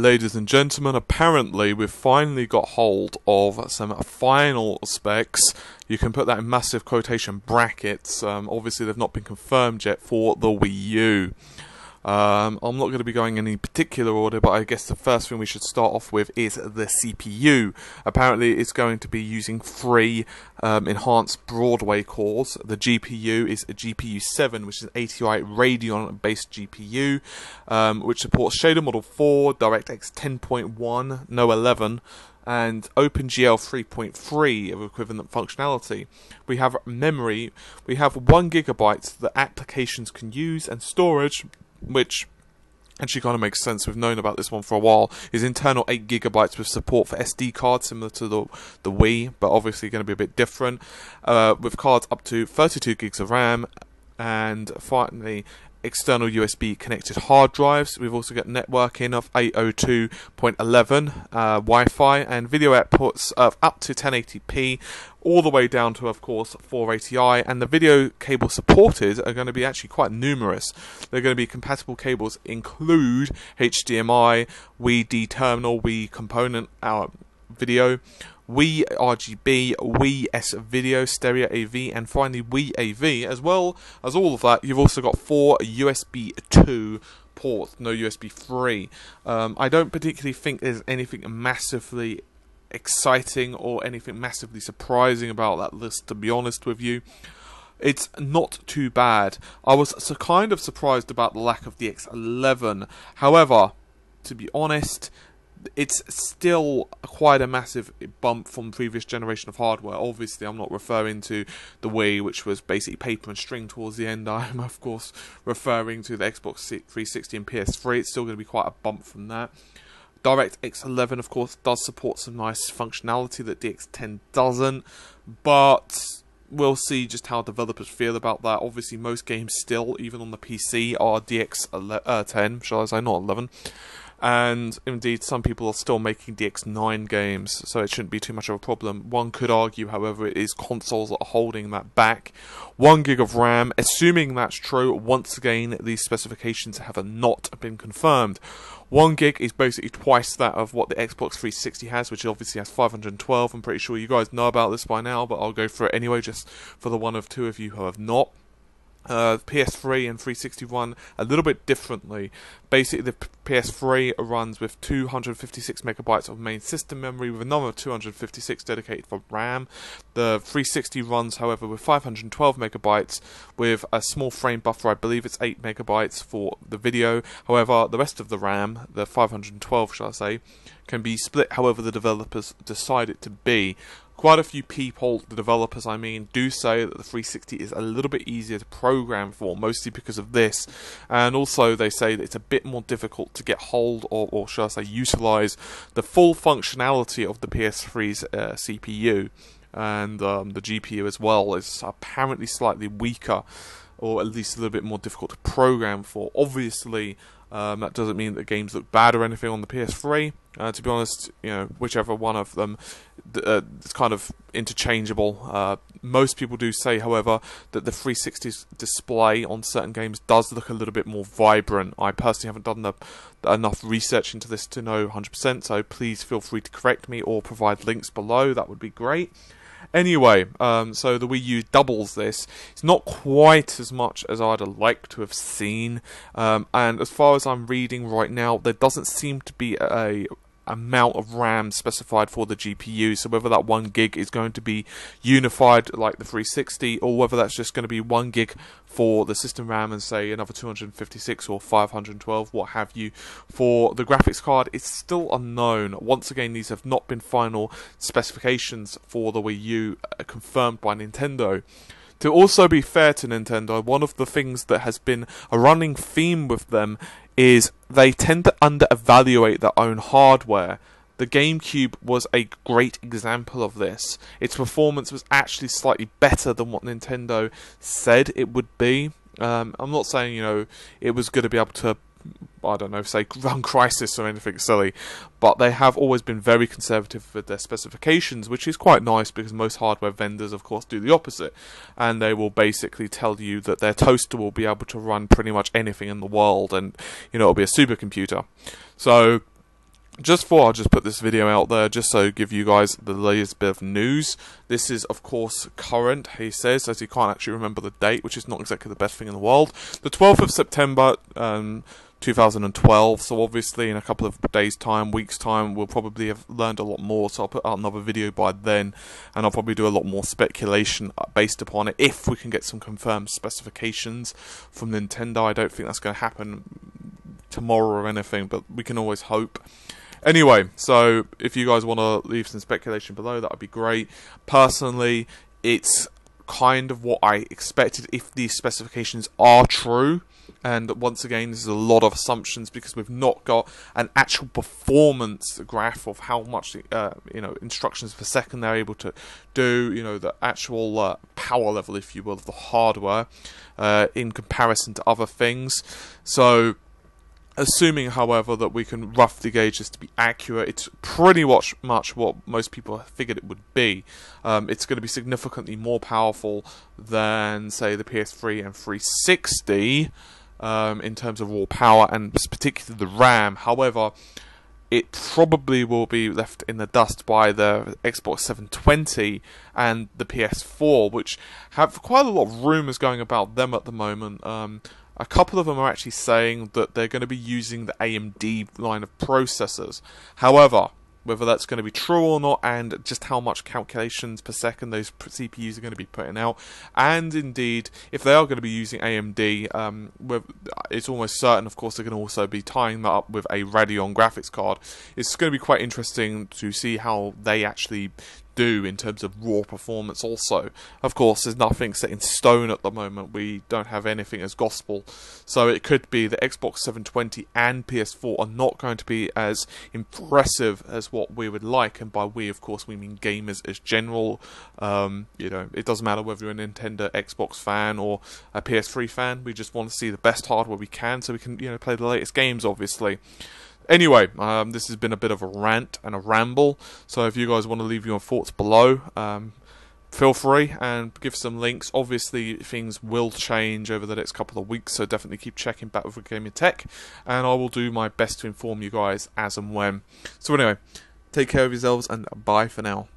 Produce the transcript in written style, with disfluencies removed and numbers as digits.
ladies and gentlemen, apparently we've finally got hold of some final specs. You can put that in massive quotation brackets. Obviously they've not been confirmed yet for the Wii U. I'm not going to be going in any particular order, but I guess the first thing we should start off with is the CPU. Apparently it's going to be using 3 enhanced Broadway cores. The GPU is a GPU 7, which is an ATI Radeon based GPU, which supports shader model 4, DirectX 10.1, no 11, and OpenGL 3.3 of equivalent functionality. We have memory, we have 1 GB that applications can use, and storage, which actually kind of makes sense, we've known about this one for a while, is internal 8 GB with support for SD cards similar to the Wii, but obviously going to be a bit different, with cards up to 32 gigs of RAM, and finally external USB connected hard drives. We've also got networking of 802.11, Wi-Fi, and video outputs of up to 1080p, all the way down to, of course, 480i, and the video cables supported are going to be actually quite numerous. They're going to be compatible cables include HDMI, Wii D terminal, Wii component video, Wii RGB, Wii S video, stereo AV, and finally Wii AV. As well as all of that, you've also got 4 USB 2 ports, no USB 3. I don't particularly think there's anything massively exciting or anything massively surprising about that list, to be honest with you. It's not too bad. I was kind of surprised about the lack of the X11. However, to be honest, it's still quite a massive bump from the previous generation of hardware. Obviously, I'm not referring to the Wii, which was basically paper and string towards the end. I'm, of course, referring to the Xbox 360 and PS3. It's still going to be quite a bump from that. DirectX 11, of course, does support some nice functionality that DX10 doesn't, but we'll see just how developers feel about that. Obviously, most games still, even on the PC, are DX10, shall I say, not 11. And indeed, some people are still making DX9 games, so it shouldn't be too much of a problem. One could argue, however, it is consoles that are holding that back. 1 gig of RAM, assuming that's true, once again, these specifications have not been confirmed. 1 gig is basically twice that of what the Xbox 360 has, which obviously has 512. I'm pretty sure you guys know about this by now, but I'll go through it anyway, just for the one of two of you who have not. PS3 and 360 run a little bit differently. Basically, the PS3 runs with 256 megabytes of main system memory with another 256 dedicated for RAM. The 360 runs, however, with 512 megabytes with a small frame buffer. I believe it's 8 megabytes for the video. However, the rest of the RAM, the 512 shall I say, can be split however the developers decide it to be. Quite a few people, the developers I mean, do say that the 360 is a little bit easier to program for, mostly because of this, and also they say that it's a bit more difficult to get hold of, or shall I say utilise, the full functionality of the PS3's CPU, and the GPU as well is apparently slightly weaker, or at least a little bit more difficult to program for. Obviously, that doesn't mean that games look bad or anything on the PS3. To be honest, you know, whichever one of them, it's kind of interchangeable. Most people do say, however, that the 360's display on certain games does look a little bit more vibrant. I personally haven't done enough research into this to know 100%, so please feel free to correct me or provide links below. That would be great. Anyway, so the Wii U doubles this. It's not quite as much as I'd like to have seen, and as far as I'm reading right now, there doesn't seem to be a amount of RAM specified for the GPU, so whether that 1 gig is going to be unified like the 360, or whether that's just going to be 1 gig for the system RAM and say another 256 or 512, what have you, for the graphics card, it's still unknown. Once again, these have not been final specifications for the Wii U confirmed by Nintendo. To also be fair to Nintendo, one of the things that has been a running theme with them is they tend to under-evaluate their own hardware. The GameCube was a great example of this. Its performance was actually slightly better than what Nintendo said it would be. I'm not saying, you know, it was going to be able to, I don't know, say run Crysis or anything silly, but they have always been very conservative with their specifications, which is quite nice because most hardware vendors, of course, do the opposite, and they will basically tell you that their toaster will be able to run pretty much anything in the world, and, you know, it'll be a supercomputer. So just thought I'd just put this video out there just so give you guys the latest bit of news. This is of course current, he says, as he can't actually remember the date, which is not exactly the best thing in the world. The 12th of September 2012, so obviously in a couple of days time, weeks time, we'll probably have learned a lot more, so I'll put out another video by then, and I'll probably do a lot more speculation based upon it, if we can get some confirmed specifications from Nintendo. I don't think that's going to happen tomorrow or anything, but we can always hope. Anyway, so if you guys want to leave some speculation below, that would be great. Personally, it's kind of what I expected if these specifications are true. And once again, this is a lot of assumptions because we've not got an actual performance graph of how much, you know, instructions per second they're able to do. You know, the actual power level, if you will, of the hardware in comparison to other things. So, assuming, however, that we can roughly gauge this to be accurate, it's pretty much what most people figured it would be. It's going to be significantly more powerful than, say, the PS3 and 360 in terms of raw power, and particularly the RAM. However, it probably will be left in the dust by the Xbox 720 and the PS4, which have quite a lot of rumours going about them at the moment. A couple of them are actually saying that they're going to be using the AMD line of processors. However, whether that's going to be true or not, and just how much calculations per second those CPUs are going to be putting out, and indeed, if they are going to be using AMD, it's almost certain, of course, they're going to also be tying that up with a Radeon graphics card. It's going to be quite interesting to see how they actually do in terms of raw performance also. Of course, there's nothing set in stone at the moment. We don't have anything as gospel. So it could be the Xbox 720 and PS4 are not going to be as impressive as what we would like. And by we, of course, we mean gamers as general. You know, it doesn't matter whether you're a Nintendo Xbox fan or a PS3 fan. We just want to see the best hardware we can so we can, you know, play the latest games, obviously. Anyway, this has been a bit of a rant and a ramble, so if you guys want to leave your thoughts below, feel free and give some links. Obviously, things will change over the next couple of weeks, so definitely keep checking back with Gaming Tech, and I will do my best to inform you guys as and when. So anyway, take care of yourselves, and bye for now.